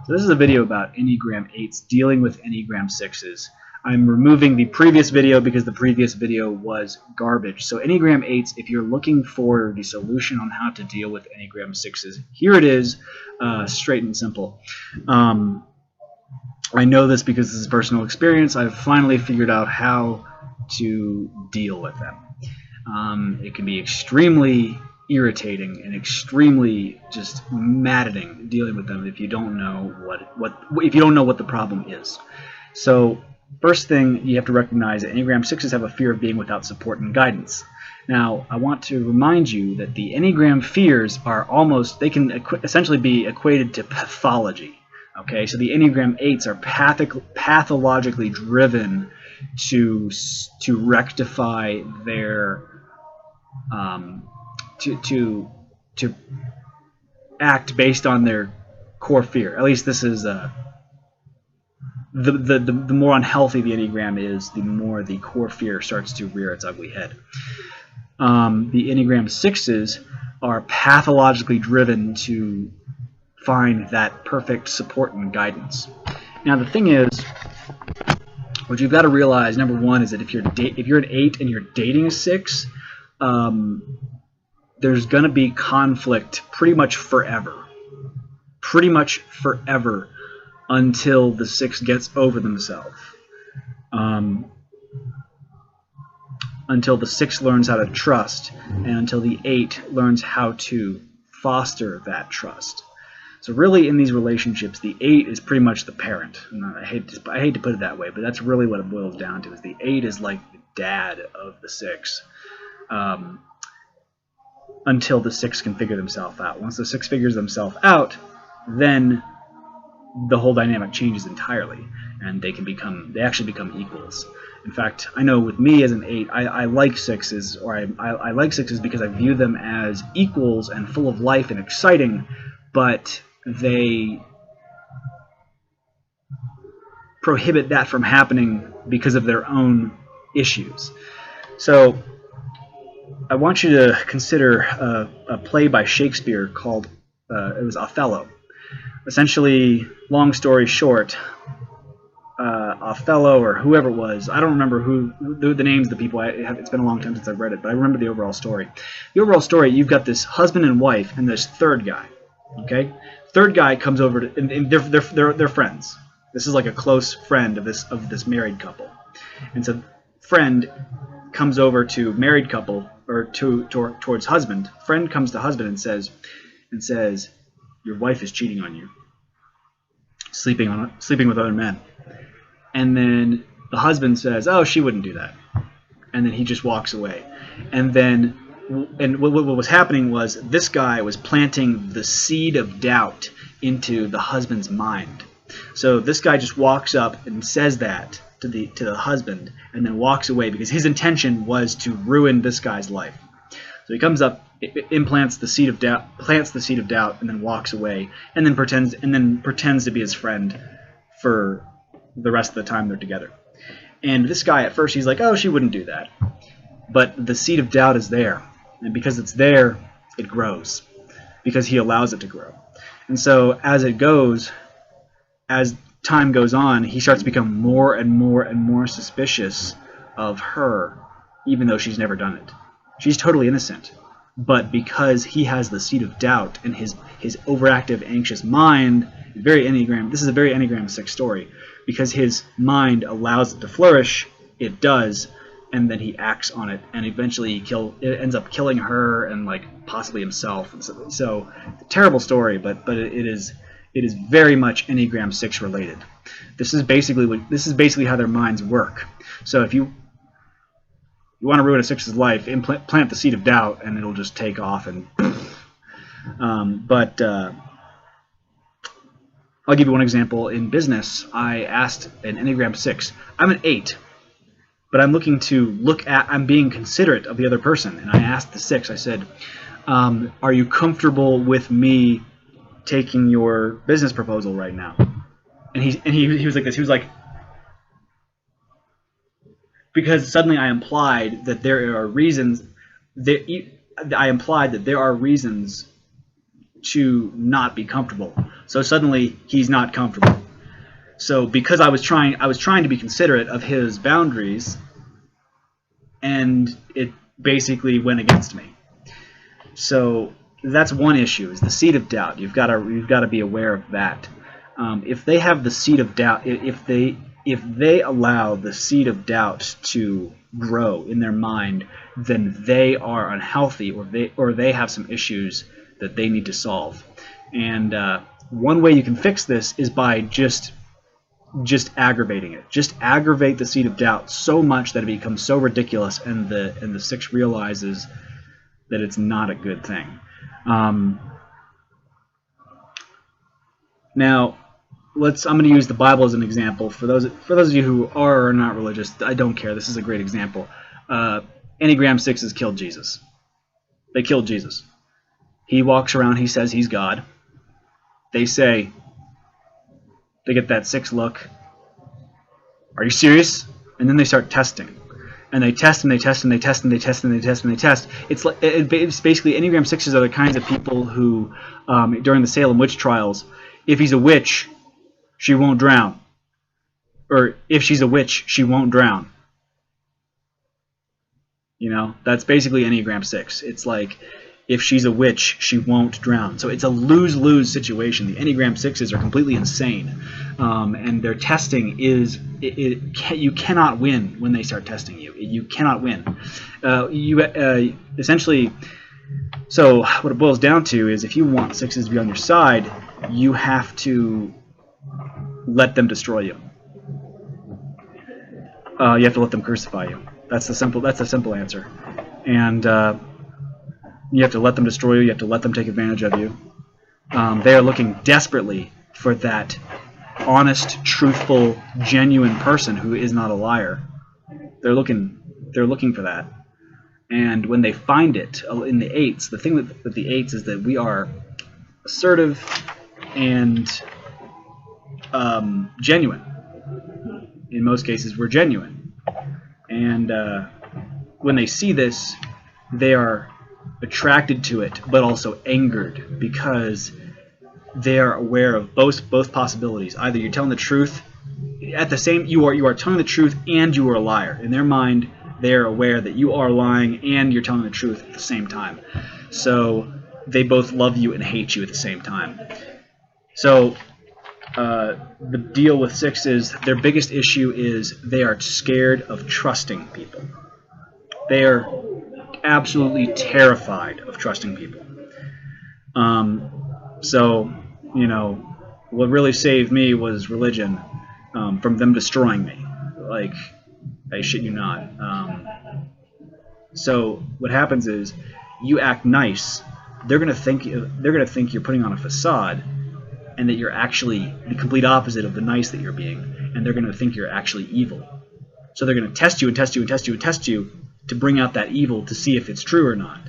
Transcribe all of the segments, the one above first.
So this is a video about Enneagram 8s dealing with Enneagram 6s. I'm removing the previous video because the previous video was garbage. So Enneagram 8s, if you're looking for the solution on how to deal with Enneagram 6s, here it is, straight and simple. I know this because this is personal experience. I've finally figured out how to deal with them. It can be extremely irritating and extremely just maddening dealing with them if you don't know what the problem is. So first thing you have to recognize that Enneagram 6s have a fear of being without support and guidance. Now, I want to remind you that the Enneagram fears are they can essentially be equated to pathology. Okay, so the Enneagram 8s are pathologically driven to rectify their to act based on their core fear. At least this is the more unhealthy the Enneagram is, the more the core fear starts to rear its ugly head. The Enneagram 6s are pathologically driven to find that perfect support and guidance. Now the thing is, what you've got to realize, number one, is that if you're an 8 and you're dating a 6, there's going to be conflict pretty much forever. Pretty much forever until the 6 gets over themselves. Until the 6 learns how to trust, and until the 8 learns how to foster that trust. So really, in these relationships, the 8 is pretty much the parent. I hate to put it that way, but that's really what it boils down to. Is the 8 is like the dad of the 6, until the 6 can figure themselves out. Once the 6 figures themselves out, then the whole dynamic changes entirely, and they actually become equals. In fact, I know with me as an 8, I like 6s, or I like 6s because I view them as equals and full of life and exciting, but they prohibit that from happening because of their own issues. So I want you to consider a play by Shakespeare called, it was Othello. Essentially, long story short, Othello, or whoever it was, I don't remember the names of the people. It's been a long time since I've read it, but I remember the overall story. The overall story, you've got this husband and wife and this third guy. Okay, third guy comes over to, and they're friends. This is like a close friend of this married couple, and so friend comes over to married couple, or towards husband. Friend comes to husband and says, your wife is cheating on you, sleeping with other men. And then the husband says, oh, she wouldn't do that. And then he just walks away. And what was happening was this guy was planting the seed of doubt into the husband's mind. So this guy just walks up and says that to the husband, and then walks away because his intention was to ruin this guy's life. So he comes up, plants the seed of doubt, and then walks away, and then pretends to be his friend for the rest of the time they're together. And this guy, at first, he's like, oh, she wouldn't do that. But the seed of doubt is there, and because it's there, it grows, because he allows it to grow. And so as time goes on, he starts to become more and more and more suspicious of her, even though she's never done it. She's totally innocent. But because he has the seed of doubt in his overactive, anxious mind, this is a very Enneagram 6 story, because his mind allows it to flourish, it does, and then he acts on it, and eventually it ends up killing her and possibly himself. So terrible story, but it is very much Enneagram 6 related. This is basically how their minds work. So if you want to ruin a 6's life, plant the seed of doubt, and it'll just take off. And I'll give you one example. In business, I asked an Enneagram 6. I'm an 8, but I'm being considerate of the other person, and I asked the 6. I said, "Are you comfortable with me taking your business proposal right now?" And he was like this. He was like, because suddenly I implied that there are reasons to not be comfortable. So suddenly he's not comfortable. So because I was trying to be considerate of his boundaries, and it basically went against me. So that's one issue, is the seed of doubt. You've got to be aware of that. If they have the seed of doubt, if they allow the seed of doubt to grow in their mind, then they are unhealthy, or they have some issues that they need to solve. And one way you can fix this is by just aggravating it. Just aggravate the seed of doubt so much that it becomes so ridiculous, and the 6 realizes that it's not a good thing. Now, I'm going to use the Bible as an example. For those of you who are or are not religious, I don't care. This is a great example. Enneagram 6s killed Jesus. They killed Jesus. He walks around. He says he's God. They say, they get that 6 look. Are you serious? And then they start testing. And they test and they test and they test and they test and they test and they test. It's basically Enneagram 6s are the kinds of people who, during the Salem witch trials, if he's a witch, she won't drown. Or if she's a witch, she won't drown. You know, that's basically Enneagram 6. It's like, if she's a witch, she won't drown. So it's a lose-lose situation. The Enneagram 6s are completely insane. And their testing is, you cannot win when they start testing you. You cannot win. Essentially, so what it boils down to is, if you want 6s to be on your side, you have to let them destroy you. You have to let them crucify you. That's the simple answer. And you have to let them destroy you. You have to let them take advantage of you. They are looking desperately for that honest, truthful, genuine person who is not a liar. They're looking for that. And when they find it in the 8s, the thing with the 8s is that we are assertive and genuine. In most cases, we're genuine. And when they see this, they are attracted to it, but also angered, because they are aware of both possibilities. Either you're telling the truth, you are telling the truth and you are a liar. In their mind, they are aware that you are lying and you're telling the truth at the same time. So they both love you and hate you at the same time. So the deal with 6s, their biggest issue is they are scared of trusting people. They are absolutely terrified of trusting people. So, you know, what really saved me was religion, from them destroying me. Like, I shit you not. So what happens is, you act nice, they're gonna think you're putting on a facade, and that you're actually the complete opposite of the nice that you're being, and they're gonna think you're actually evil. So they're gonna test you and test you and test you and test you to bring out that evil, to see if it's true or not.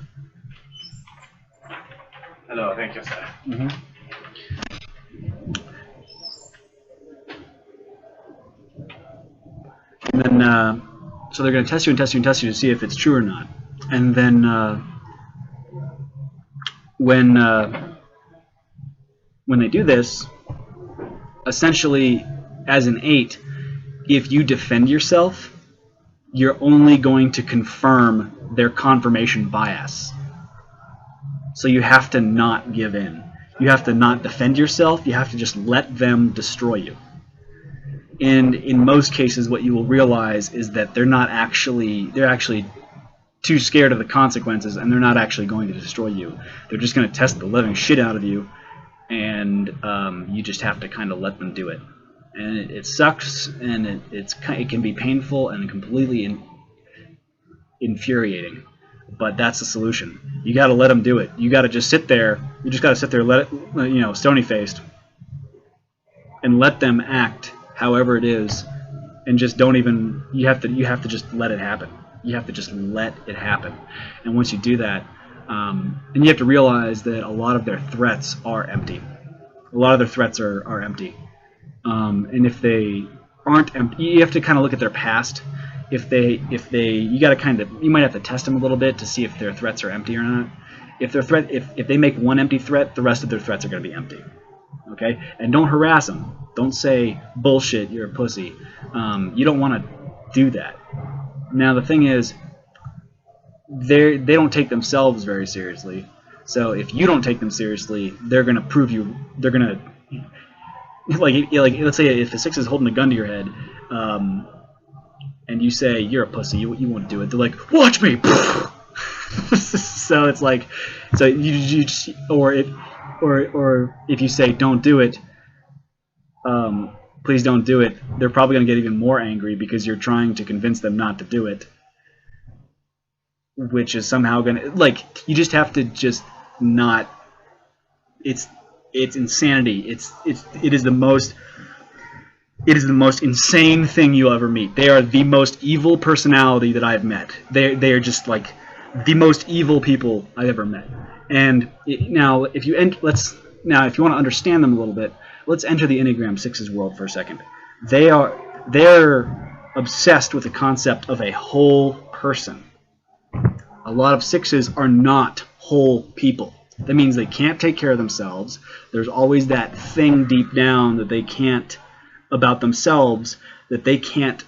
Hello, thank you, sir. Mm-hmm. And then, so they're going to test you and test you and test you to see if it's true or not. And then, when they do this, essentially, as an 8, if you defend yourself, you're only going to confirm their confirmation bias. So you have to not give in. You have to not defend yourself. You have to just let them destroy you. And in most cases, what you will realize is that they're actually too scared of the consequences, and they're not actually going to destroy you. They're just going to test the living shit out of you, and you just have to kind of let them do it. And it sucks, and it can be painful and completely infuriating. But that's the solution. You got to let them do it. You got to just sit there. You just got to sit there, let it, stony-faced, and let them act however it is, and just don't even. You have to just let it happen. You have to just let it happen. And once you do that, and you have to realize that a lot of their threats are empty. A lot of their threats are empty. And if they aren't empty, you have to kind of look at their past. You might have to test them a little bit to see if their threats are empty or not. if they make one empty threat, the rest of their threats are going to be empty. Okay, and don't harass them. Don't say bullshit, you're a pussy. You don't want to do that. Now the thing is, they don't take themselves very seriously. So if you don't take them seriously, they're gonna prove you. They're gonna like let's say if a 6 is holding a gun to your head, and you say you're a pussy, you won't do it. They're like, watch me. So it's like, so you just, or if you say don't do it, please don't do it, they're probably gonna get even more angry because you're trying to convince them not to do it, which is somehow gonna, like, you just have to just not. It's insanity. It is the most insane thing you'll ever meet. They are the most evil personality that I've met. They are just like the most evil people I've ever met. And now, if you want to understand them a little bit, let's enter the Enneagram 6's world for a second. They're obsessed with the concept of a whole person. A lot of 6s are not whole people. That means they can't take care of themselves. There's always that thing deep down that they can't, about themselves, that they can't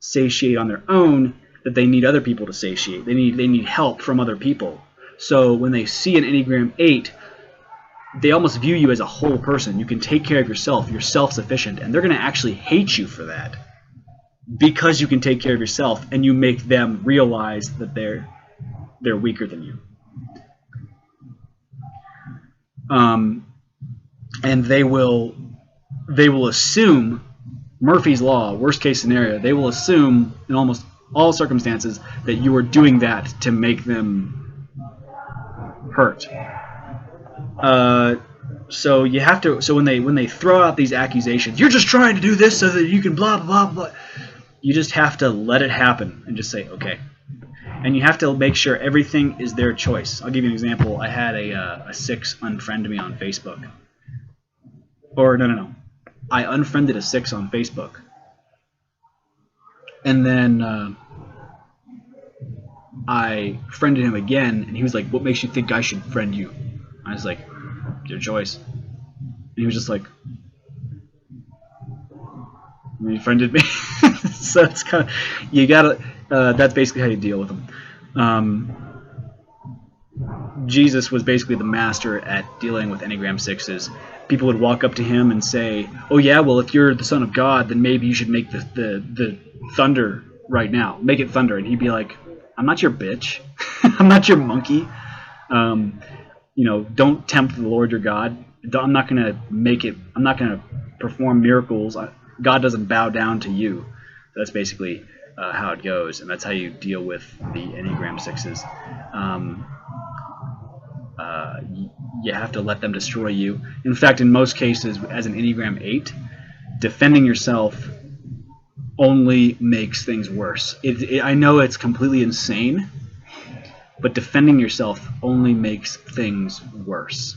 satiate on their own, that they need other people to satiate. They need help from other people. So when they see an Enneagram 8, they almost view you as a whole person. You can take care of yourself. You're self-sufficient, and they're going to actually hate you for that, because you can take care of yourself and you make them realize that they're weaker than you. And they will assume, Murphy's Law, worst case scenario, they will assume in almost all circumstances that you are doing that to make them hurt. So you have to. So when they throw out these accusations, you're just trying to do this so that you can blah blah blah. You just have to let it happen and just say okay. And you have to make sure everything is their choice. I'll give you an example. I had a 6 unfriend me on Facebook. Or no. I unfriended a 6 on Facebook. And then I friended him again, and he was like, "What makes you think I should friend you?" I was like, "Your choice." And he was just like, "You friended me." So it's kind of, you gotta. That's basically how you deal with them. Jesus was basically the master at dealing with Enneagram 6s. People would walk up to him and say, "Oh yeah, well if you're the Son of God, then maybe you should make the thunder right now. Make it thunder." And he'd be like, "I'm not your bitch. I'm not your monkey. Don't tempt the Lord your God. I'm not gonna make it. I'm not gonna perform miracles. God doesn't bow down to you." That's basically how it goes, and that's how you deal with the Enneagram 6s. You have to let them destroy you. In fact, in most cases, as an Enneagram 8, defending yourself only makes things worse. I know it's completely insane, but defending yourself only makes things worse.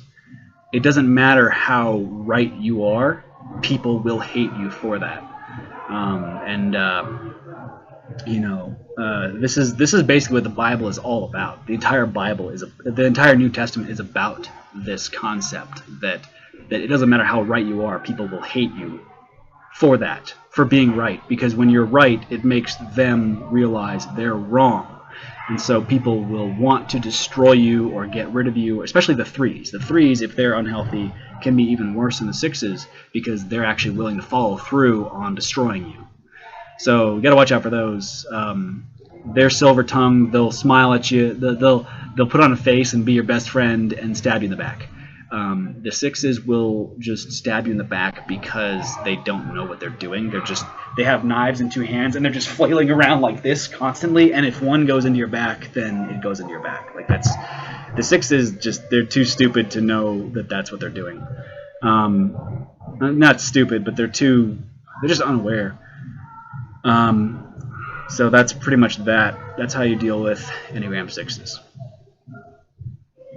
It doesn't matter how right you are, people will hate you for that. This is basically what the Bible is all about. The entire New Testament is about this concept that it doesn't matter how right you are, people will hate you for that, for being right. Because when you're right, it makes them realize they're wrong. And so people will want to destroy you or get rid of you, especially the 3s. The 3s, if they're unhealthy, can be even worse than the 6s because they're actually willing to follow through on destroying you. So you got to watch out for those. They're silver-tongued. They'll smile at you. They'll put on a face and be your best friend and stab you in the back. The 6s will just stab you in the back because they don't know what they're doing. They have knives in 2 hands and they're just flailing around like this constantly. And if one goes into your back, then it goes into your back. Like the 6s they're too stupid to know that that's what they're doing. Not stupid, but they're just unaware. So that's pretty much that. That's how you deal with Enneagram 6s.